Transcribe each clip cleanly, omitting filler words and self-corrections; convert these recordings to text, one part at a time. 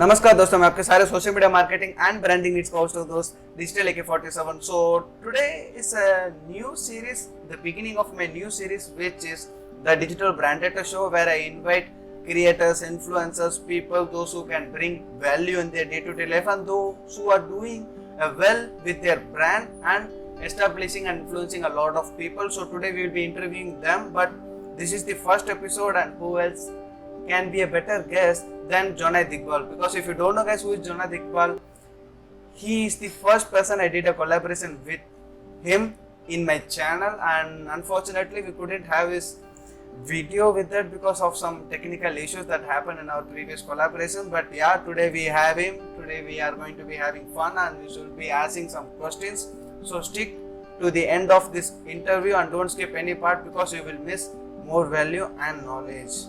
नमस्कार दोस्तों, मैं आपके सारे social media marketing and branding needs का होस्ट हूं दोस्त digital AK47. So today is a new series, the beginning of my new series, which is the Digital Branded Show, where I invite creators, influencers, people, those who can bring value in their day-to-day life and those who are doing well with their brand and establishing and influencing a lot of people. So today we will be interviewing them, but this is the first episode, and who else can be a better guest than Jonath Iqbal? Because if you don't know, guys, who is Jonath Iqbal, he is the first person I did a collaboration with him in my channel, and unfortunately we couldn't have his video with that because of some technical issues that happened in our previous collaboration. But yeah, today we have him. Today we are going to be having fun and we should be asking some questions. So stick to the end of this interview and don't skip any part because you will miss more value and knowledge.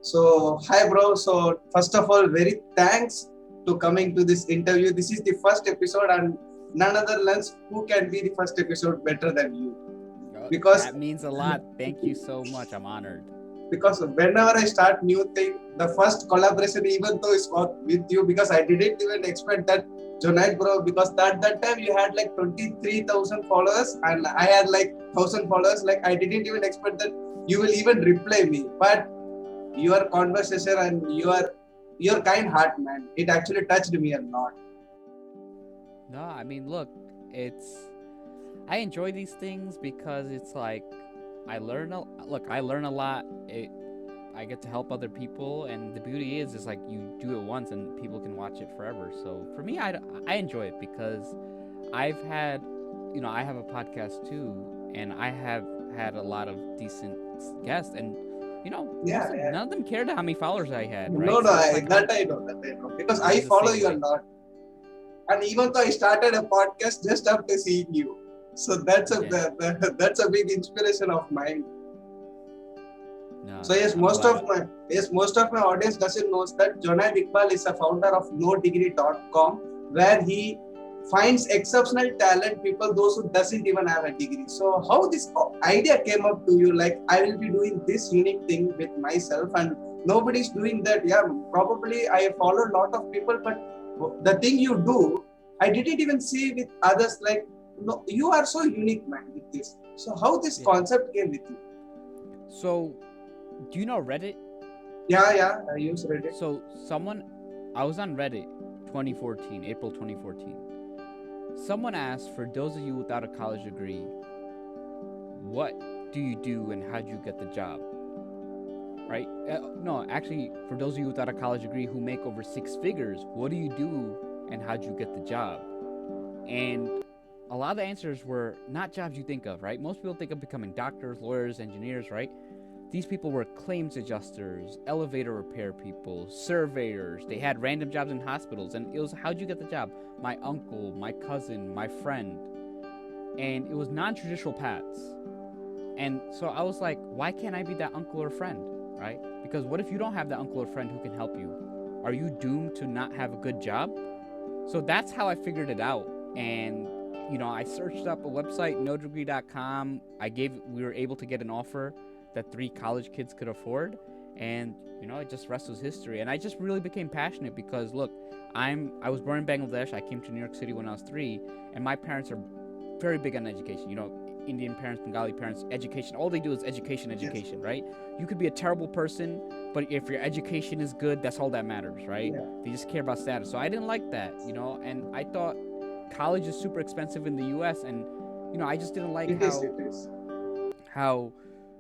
So hi bro. So first of all, very thanks to coming to this interview. This is the first episode, and none other lens who can be the first episode better than you. Because that means a lot. Thank you so much. I'm honored. because whenever I start new thing, the first collaboration, even though it's not with you, because I didn't even expect that Jonath bro, because that time you had like 23,000 followers and I had like 1,000 followers. Like I didn't even expect that you will even reply me. But your conversation and your kind heart, man, it actually touched me a lot. No, I mean, look, I enjoy these things because it's like I learn a lot. I get to help other people, and the beauty is like you do it once and people can watch it forever. So for me, I enjoy it because I've had, I have a podcast too, and I have had a lot of decent guests, and Yeah. none of them cared how many followers I had, No, right? no, So it's like I know because this I is the follow same you a way. lot, and even though I started a podcast just after seeing you, so that's a Yeah. that's a big inspiration of mine. No, So yes, I'm glad. most of my audience doesn't knows that Jonath Iqbal is a founder of NoDegree.com, where he finds exceptional talent people those who doesn't even have a degree. So how this idea came up to you? Like I will be doing this unique thing with myself, and nobody's doing that. Yeah, probably I follow a lot of people, but the thing you do, I didn't even see with others. Like no, you are so unique, man, with this. So how this Yeah. concept came with you? So, do you know Reddit? Yeah, I use Reddit. So, I was on Reddit 2014, April 2014. Someone asked, for those of you without a college degree, what do you do and how'd you get the job? Right? No, actually, for those of you without a college degree who make over 6 figures, what do you do and how'd you get the job? And a lot of the answers were not jobs you think of, right? Most people think of becoming doctors, lawyers, engineers, right? These people were claims adjusters, elevator repair people, surveyors. They had random jobs in hospitals. And it was, how'd you get the job? My uncle, my cousin, my friend. And it was non traditional paths. And so I was like, why can't I be that uncle or friend, right? Because what if you don't have that uncle or friend who can help you? Are you doomed to not have a good job? So that's how I figured it out. And I searched up a website, nodegree.com. We were able to get an offer that 3 college kids could afford, and it just rest was history. And I just really became passionate because look, I was born in Bangladesh. I came to New York City when I was 3, and my parents are very big on education. Indian parents, Bengali parents, education. All they do is education, Yes. right? You could be a terrible person, but if your education is good, that's all that matters, right? Yeah. They just care about status. So I didn't like that, and I thought college is super expensive in the US, and I just didn't like It is. It is. how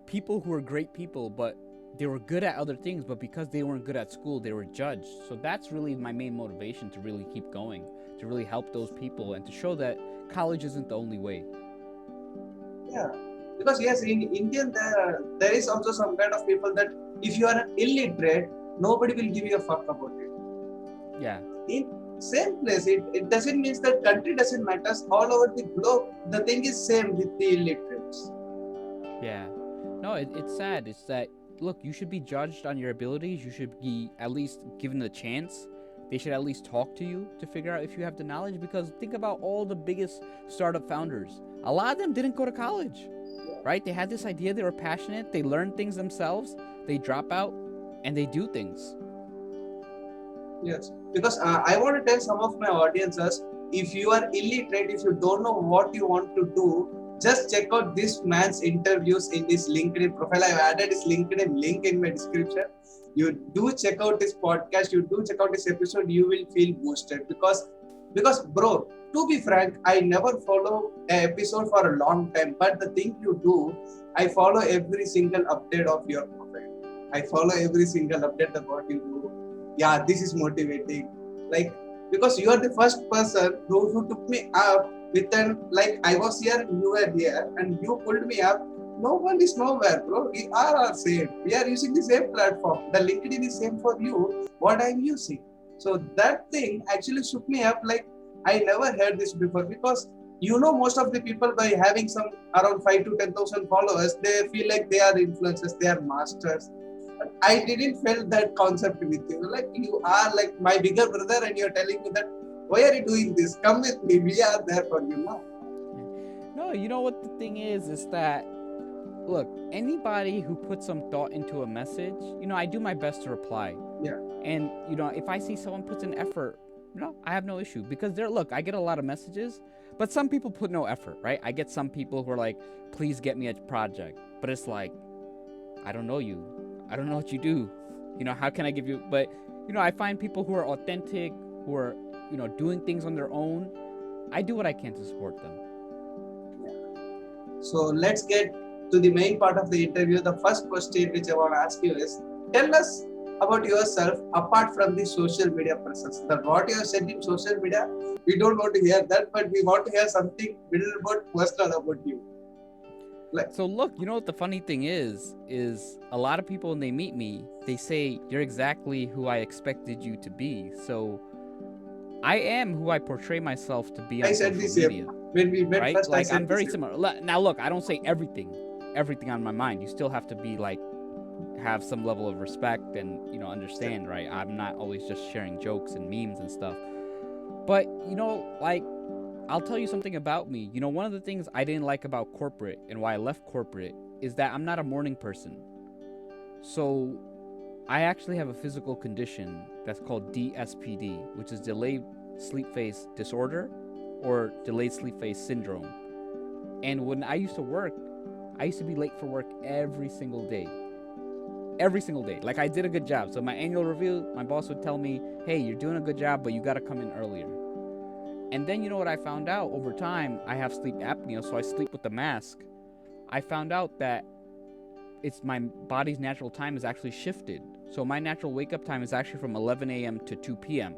people who were great people, but they were good at other things, but because they weren't good at school, they were judged. So that's really my main motivation to really keep going, to really help those people and to show that college isn't the only way. Yeah. Because yes, in Indian there is also some kind of people that if you are illiterate, nobody will give you a fuck about it. Yeah. In same place, it doesn't mean that country doesn't matter. All over the globe, the thing is same with the illiterates. Yeah. No, it's sad. It's that, look, you should be judged on your abilities. You should be at least given the chance. They should at least talk to you to figure out if you have the knowledge, because think about all the biggest startup founders. A lot of them didn't go to college, right? They had this idea, they were passionate, they learned things themselves, they drop out, and they do things. Yes, because I want to tell some of my audiences, if you are illiterate, if you don't know what you want to do, just check out this man's interviews in his LinkedIn profile. I've added his LinkedIn link in my description. You do check out his podcast, you do check out his episode, you will feel boosted because bro, to be frank, I never follow an episode for a long time, but the thing you do, I follow every single update of your profile. I follow every single update of what you do. Yeah, this is motivating. Like, because you are the first person who took me up with an, like, I was here and you were here and you pulled me up. No one is nowhere, bro. We are our same. We are using the same platform. The LinkedIn is same for you, what I'm using. So that thing actually shook me up. Like, I never heard this before, because most of the people, by having some around 5 to 10,000 followers, they feel like they are influencers, they are masters. I didn't feel that concept with you. Like, you are like my bigger brother, and you're telling me that, why are you doing this? Come with me. We are there for you now. No, you know what the thing is that, look, anybody who puts some thought into a message, I do my best to reply. Yeah. And, if I see someone puts an effort, I have no issue. Because I get a lot of messages, but some people put no effort, right? I get some people who are like, please get me a project. But it's like, I don't know you. I don't know what you do. How can I give you? But, I find people who are authentic, who are, doing things on their own. I do what I can to support them. So let's get to the main part of the interview. The first question which I want to ask you is, tell us about yourself apart from the social media presence. That what you have said in social media, we don't want to hear that, but we want to hear something little bit personal about you. So look, what the funny thing is a lot of people when they meet me, they say, you're exactly who I expected you to be. So I am who I portray myself to be on social media. When we met right? first, like I'm very similar. Now look, I don't say everything on my mind. You still have to be like, have some level of respect and, understand, right? I'm not always just sharing jokes and memes and stuff. But, like, I'll tell you something about me. One of the things I didn't like about corporate and why I left corporate is that I'm not a morning person. So I actually have a physical condition that's called DSPD, which is delayed sleep phase disorder or delayed sleep phase syndrome. And when I used to work, I used to be late for work every single day. Every single day. Like, I did a good job. So my annual review, my boss would tell me, hey, you're doing a good job, but you got to come in earlier. And then what I found out over time, I have sleep apnea, so I sleep with the mask. I found out that it's my body's natural time is actually shifted. So my natural wake up time is actually from 11 a.m. to 2 p.m.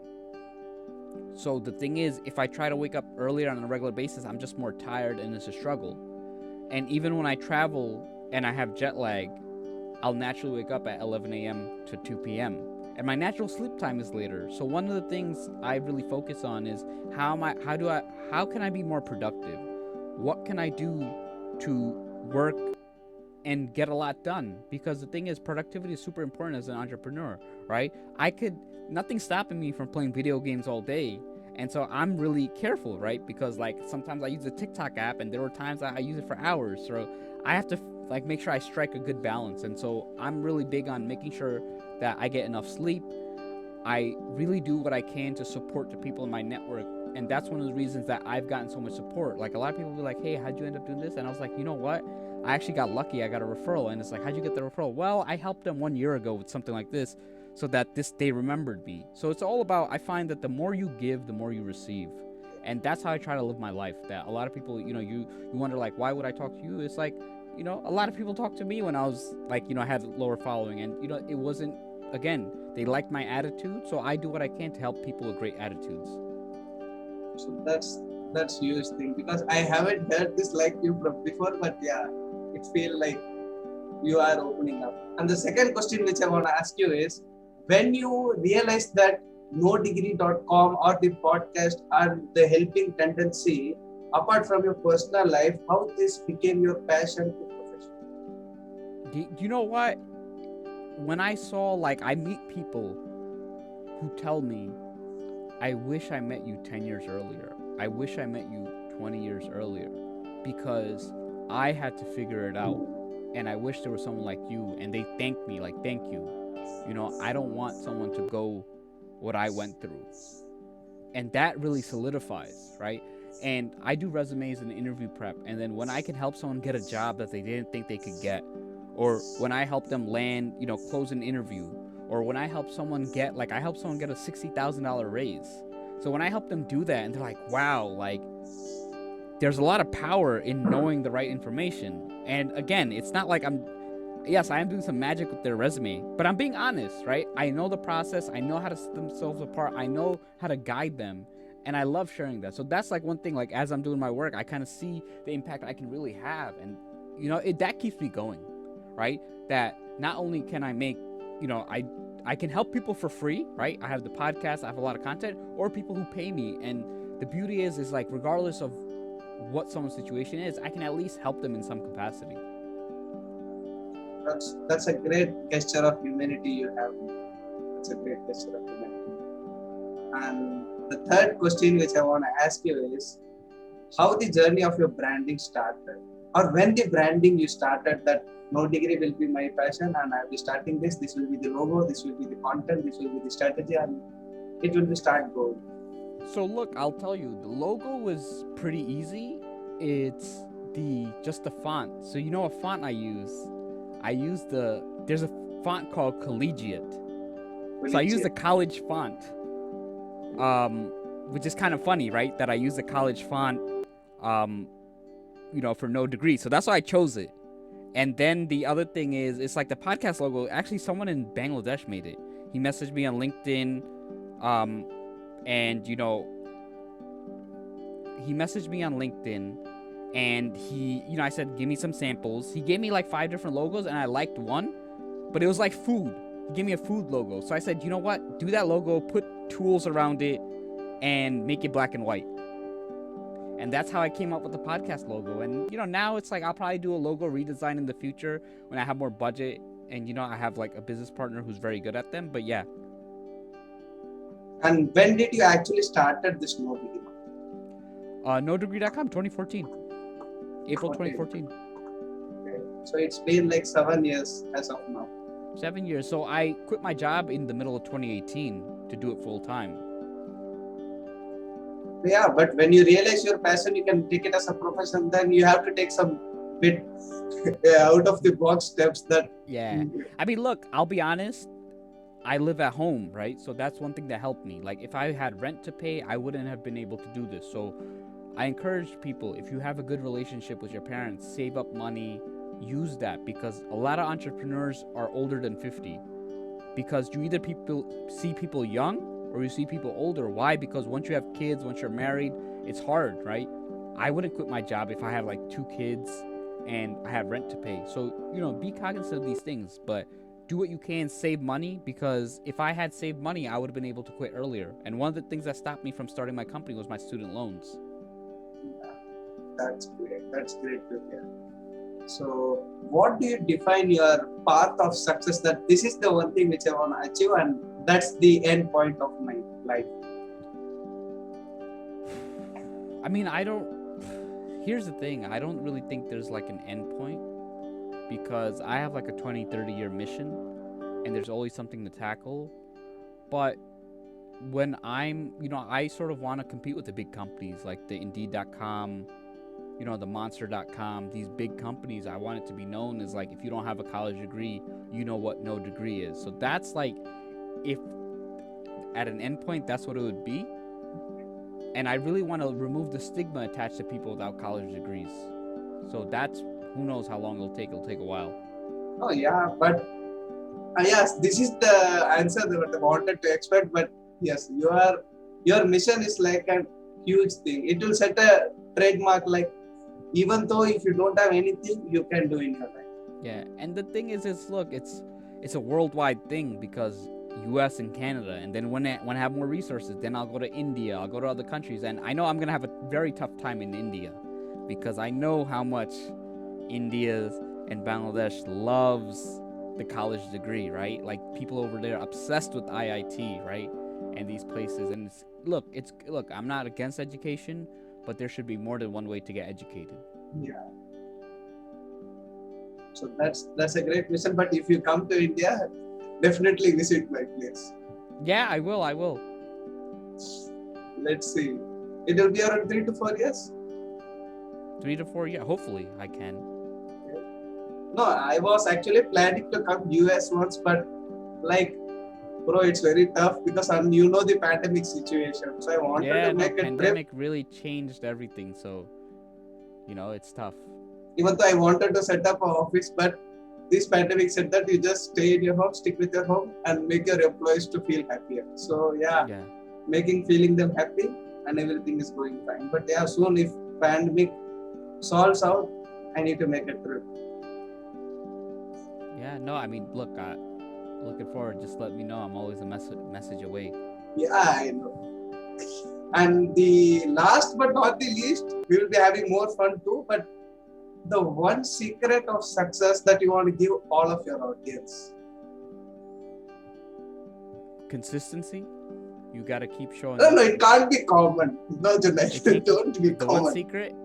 So the thing is, if I try to wake up earlier on a regular basis, I'm just more tired and it's a struggle. And even when I travel and I have jet lag, I'll naturally wake up at 11 a.m. to 2 p.m. And my natural sleep time is later. So one of the things I really focus on is how can I be more productive? What can I do to work and get a lot done? Because the thing is, productivity is super important as an entrepreneur, right? Nothing's stopping me from playing video games all day. And so I'm really careful, right? Because like sometimes I use the TikTok app and there were times I use it for hours. So I have to like make sure I strike a good balance. And so I'm really big on making sure that I get enough sleep. I really do what I can to support the people in my network. And that's one of the reasons that I've gotten so much support. Like a lot of people will be like, hey, how'd you end up doing this? And I was like, you know what? I actually got lucky. I got a referral. And it's like, how'd you get the referral? Well, I helped them 1 year ago with something like this so that they remembered me. So it's all about, I find that the more you give, the more you receive. And that's how I try to live my life. That a lot of people, you wonder like, why would I talk to you? It's like, a lot of people talked to me when I was like, I had lower following. And, it wasn't, again, they liked my attitude. So I do what I can to help people with great attitudes. So that's huge thing, because I haven't heard this like you from before, but yeah, it feels like you are opening up. And the second question which I want to ask you is, when you realize that nodegree.com or the podcast are the helping tendency apart from your personal life, how this became your passion to profession? Do you know what? When I saw, like, I meet people who tell me, I wish I met you 10 years earlier. I wish I met you 20 years earlier. Because I had to figure it out. And I wish there was someone like you, and they thanked me, like, thank you. You know, I don't want someone to go what I went through. And that really solidifies, right? And I do resumes and interview prep, and then when I can help someone get a job that they didn't think they could get, or when I help them land, you know, close an interview, or when I help someone get, like, I helped someone get a $60,000 raise. So when I help them do that, and they're like, wow, like, there's a lot of power in knowing the right information. And again, it's not like yes, I am doing some magic with their resume, but I'm being honest, right? I know the process. I know how to set themselves apart. I know how to guide them. And I love sharing that. So that's like one thing, like as I'm doing my work, I kind of see the impact I can really have. And, you know, that keeps me going, right? That not only can I make, you know, I can help people for free, right? I have the podcast, I have a lot of content, or people who pay me. And the beauty is like, regardless of what someone's situation is, I can at least help them in some capacity. That's a great gesture of humanity you have. That's a great gesture of humanity. And the third question which I want to ask you is, how the journey of your branding started, or when the branding you started that no degree will be my passion and I'll be starting this will be the logo, this will be the content, this will be the strategy, and it will be start going. So look, I'll tell you, the logo was pretty easy. It's just the font. So you know what font I use? There's a font called Collegiate. So I use the college font. Which is kind of funny, right? That I use the college font, you know, for no degree. So that's why I chose it. And then the other thing is, it's like the podcast logo. Actually, someone in Bangladesh made it. He messaged me on LinkedIn, and you know, he messaged me on LinkedIn, and he, you know, I said, give me some samples. He gave me like 5 different logos, and I liked one, but it was like food. He gave me a food logo. So I said, you know what? Do that logo, put tools around it, and make it black and white. And that's how I came up with the podcast logo. And, you know, now it's like I'll probably do a logo redesign in the future when I have more budget. And, you know, I have like a business partner who's very good at them. But yeah. And when did you actually started this No Degree? NoDegree.com, 2014. April 2014. Okay. So it's been like 7 years as of now. 7 years. So I quit my job in the middle of 2018 to do it full time. Yeah, but when you realize your passion, you can take it as a profession. Then you have to take some bit out of the box steps that. Yeah. I mean, look, I'll be honest. I live at home, right? So that's one thing that helped me. Like if I had rent to pay, I wouldn't have been able to do this. So I encourage people, if you have a good relationship with your parents, save up money, use that, because a lot of entrepreneurs are older than 50. Because you either see people young or you see people older. Why? Because once you have kids, once you're married, it's hard, right? I wouldn't quit my job if I have like 2 kids and I have rent to pay. So, you know, be cognizant of these things, but do what you can, save money, because if I had saved money, I would have been able to quit earlier. And one of the things that stopped me from starting my company was my student loans. That's great. That's great to hear. So, what do you define your path of success? That this is the one thing which I want to achieve, and that's the end point of my life. I mean, here's the thing. I don't really think there's like an end point, because I have like a 20, 30 year mission, and there's always something to tackle. But when I sort of want to compete with the big companies like the Indeed.com, you know, the Monster.com, these big companies. I want it to be known as like, if you don't have a college degree, you know what no degree is. So that's like, if at an endpoint, that's what it would be. And I really want to remove the stigma attached to people without college degrees. So that's, who knows how long it'll take. It'll take a while. Oh yeah, but yes, this is the answer that I wanted to expect. But yes, your mission is like a huge thing. It will set a trademark, like, even though if you don't have anything, you can do in your life. Yeah, and the thing is, it's a worldwide thing, because U.S. and Canada, and then when I have more resources, then I'll go to India, I'll go to other countries, and I know I'm gonna have a very tough time in India, because I know how much India and Bangladesh loves the college degree, right? Like people over there are obsessed with IIT, right? And these places, and look, I'm not against education, but there should be more than one way to get educated. Yeah. So that's a great mission. But if you come to India, definitely visit my place. Yeah, I will. I will. Let's see. It will be around 3 to 4 years. 3 to 4 years. Hopefully, I can. No, I was actually planning to come US once, but like, bro, it's very tough because you know the pandemic situation. So I wanted Yeah, to no, make a trip. pandemic really changed everything. So, it's tough. Even though I wanted to set up an office, but this pandemic said that you just stay in your home, stick with your home, and make your employees to feel happier. So yeah, Yeah. feeling them happy, and everything is going fine. But yeah, soon if pandemic solves out, I need to make a trip. Yeah. No, I mean, look, looking forward. Just let me know. I'm always a message away. Yeah, I know. And the last but not the least, we will be having more fun too. But the one secret of success that you want to give all of your audience. Consistency. You gotta keep showing. No, it can't be common. No, Junaid, don't be The common. one secret.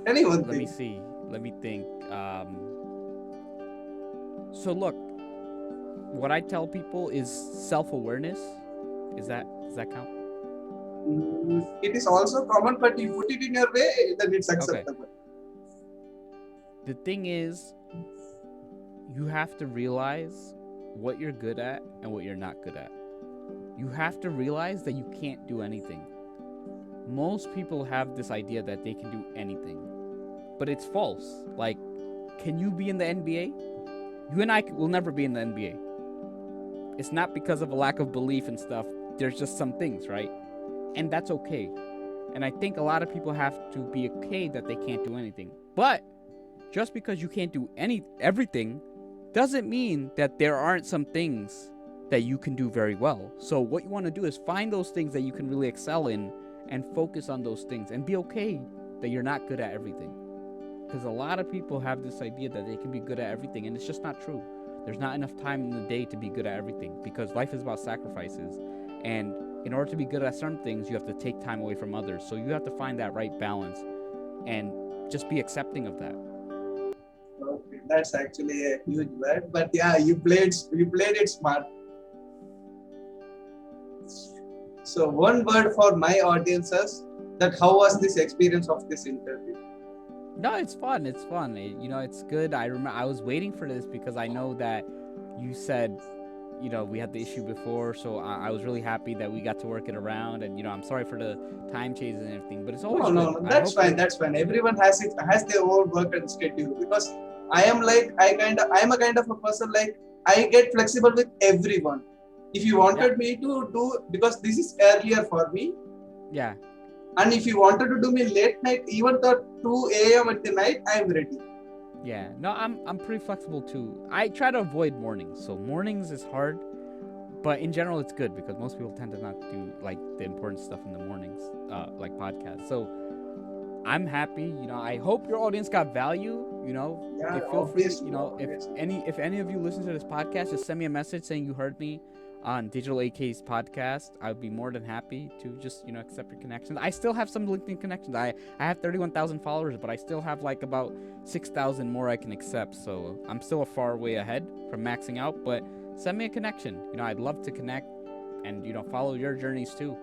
Anyone Let me think? see. Let me think. So look, what I tell people is self-awareness. Does that count? It is also common, but you put it in your way, then it's acceptable. The thing is, you have to realize what you're good at and what you're not good at. You have to realize that you can't do anything. Most people have this idea that they can do anything, but it's false. Like, can you be in the NBA? You and I will never be in the NBA. It's not because of a lack of belief and stuff. There's just some things, right? And that's okay. And I think a lot of people have to be okay that they can't do anything. But just because you can't do everything doesn't mean that there aren't some things that you can do very well. So what you want to do is find those things that you can really excel in and focus on those things and be okay that you're not good at everything. Because a lot of people have this idea that they can be good at everything, and it's just not true. There's not enough time in the day to be good at everything, because life is about sacrifices. And in order to be good at certain things, you have to take time away from others. So you have to find that right balance and just be accepting of that. Okay, that's actually a huge word, but yeah, you played it smart. So one word for my audiences, that how was this experience of this interview? No, it's fun. It's fun. It's good. I remember I was waiting for this because I know that you said, we had the issue before, so I was really happy that we got to work it around. And I'm sorry for the time changes and everything, but it's always No, that's fine. That's fine. Everyone has their own work and schedule. Because I'm a kind of a person, like, I get flexible with everyone. If you wanted me to do, because this is earlier for me. Yeah. And if you wanted to do me late night, even till 2 a.m. at the night, I'm ready. Yeah. No, I'm pretty flexible too. I try to avoid mornings. So mornings is hard, but in general it's good because most people tend to not do like the important stuff in the mornings, like podcasts. So I'm happy. I hope your audience got value. Yeah, feel free. obviously. If any of you listen to this podcast, just send me a message saying you heard me on Digital AK's podcast. I would be more than happy to just accept your connections. I still have some LinkedIn connections. I have 31,000 followers, but I still have like about 6,000 more I can accept. So I'm still a far way ahead from maxing out. But send me a connection. I'd love to connect and follow your journeys too.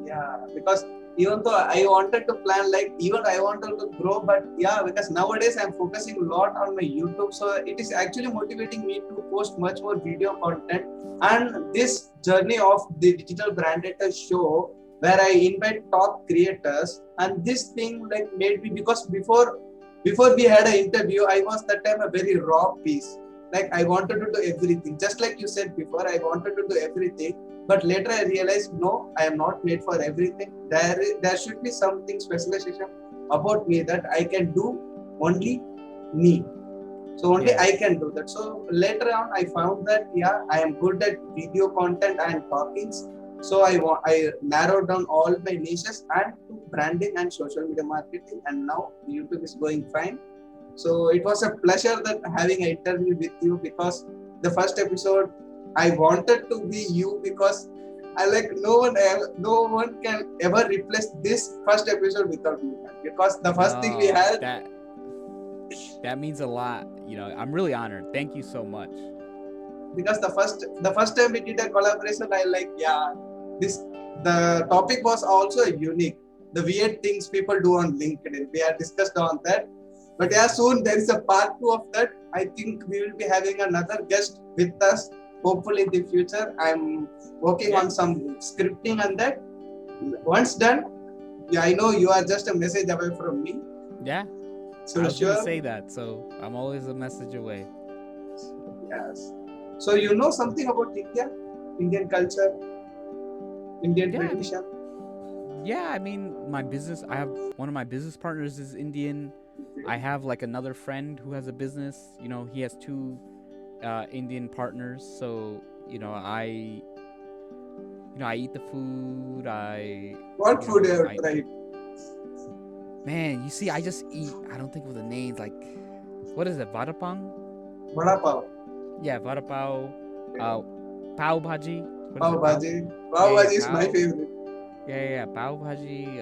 Yeah, because even though I wanted to plan, like, even I wanted to grow, but yeah, because nowadays I'm focusing a lot on my YouTube, so it is actually motivating me to post much more video content. And this journey of the Digital Branded Show, where I invite top creators, and this thing like made me, because before we had an interview, I was that time a very raw piece. Like, I wanted to do everything, just like you said before, I wanted to do everything. But later I realized, no, I am not made for everything. There should be something specialization about me that I can do only me. So only I can do that. So later on, I found that I am good at video content and talkings. So I narrowed down all my niches and to branding and social media marketing. And now YouTube is going fine. So it was a pleasure that having an interview with you, because the first episode I wanted to be you, because I like no one can ever replace this first episode without you, because the first thing we had. That means a lot. You know, I'm really honored. Thank you so much. Because the first time we did a collaboration, I like, yeah, this the topic was also unique. The weird things people do on LinkedIn. We had discussed on that. But yeah, soon there is a part 2 of that. I think we will be having another guest with us, hopefully in the future. I'm working on some scripting on that. Once done, yeah, I know you are just a message away from me. Yeah, So I was sure. gonna say that. So I'm always a message away. Yes. So you know something about India, Indian culture, Indian Yeah, I mean- tradition. Yeah, I mean, my business. I have one of my business partners is Indian. I have like another friend who has a business. You know, he has two Indian partners. So I eat the food. What you food know, you have I- tried? Man, you see, I just eat. I don't think of the names. Like, what is it? Vada pang? Vada pav, Yeah, vada pav. Pav bhaji. What is pav it, bhaji. Pav Yeah, bhaji is my pav. favorite. Yeah, pav bhaji.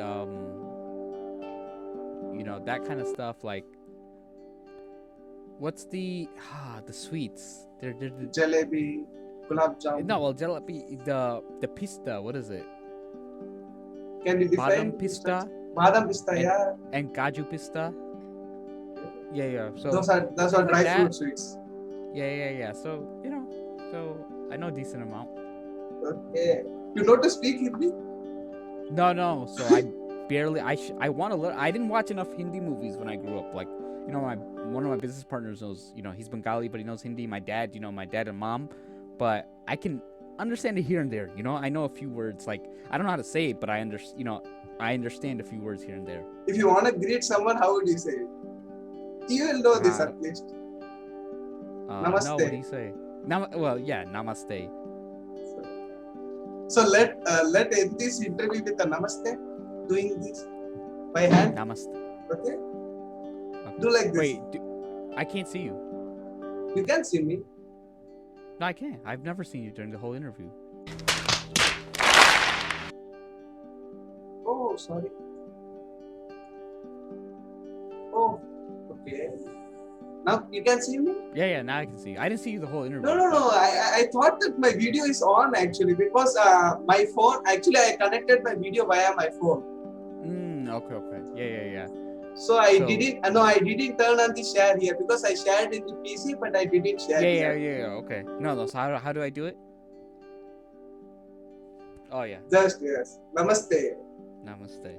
That kind of stuff. Like, what's the sweets? They're Jalebi, gulab jamun. no, well, jalebi. The pista. What is it? Can you define? Badam pista Badam pista, yeah. and kaju pista. Yeah. So Those are things dry like fruit that. sweets. Yeah. So I know a decent amount. Okay. You know to speak Hindi? No. So I barely. I want to learn. I didn't watch enough Hindi movies when I grew up. Like, one of my business partners knows. He's Bengali, but he knows Hindi. My dad and mom. But I can understand it here and there. I know a few words. Like, I don't know how to say it, but I understand a few words here and there. If you want to greet someone, how would you say it? You will know this Uh, at least. No, Namaste. what do you say? Namaste. So let end this interview with a namaste. Doing this by hand. Namaste. Okay. Okay. Do like this. Wait, I can't see you. You can see me. No, I can't. I've never seen you during the whole interview. Oh, sorry. Oh, okay. Now you can see me? Yeah. Now I can see you. I didn't see you the whole interview. No. I thought that my video is on actually because my phone, actually I connected my video via my phone. Okay. Yeah. So I So- didn't turn on the share here because I shared in the PC but I didn't share here. Yeah. Okay. No. So how do I do it? Oh yeah. Just yes. Namaste. Namaste.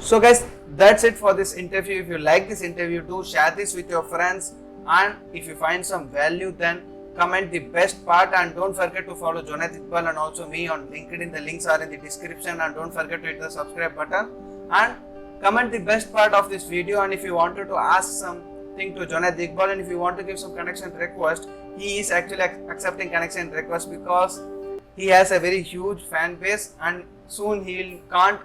So guys, that's it for this interview. If you like this interview, do share this with your friends, and if you find some value, then comment the best part, and don't forget to follow Jonath Iqbal and also me on LinkedIn. The links are in the description, and don't forget to hit the subscribe button and comment the best part of this video. And if you wanted to ask something to Jonath Iqbal, and if you want to give some connection request, he is actually accepting connection request because he has a very huge fan base, and soon he can't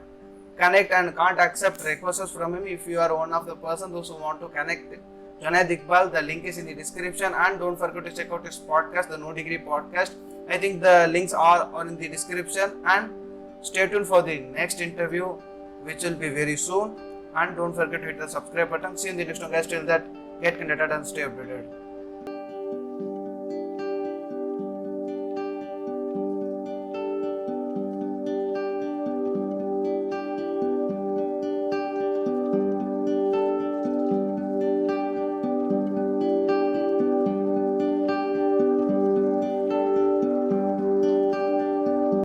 connect and can't accept requests from him. If you are one of the person those who want to connect Jonath Iqbal, the link is in the description, and don't forget to check out his podcast, the No Degree Podcast. I think the links are in the description, and stay tuned for the next interview, which will be very soon. And don't forget to hit the subscribe button. See you in the next one, guys. Till that, get connected and stay updated.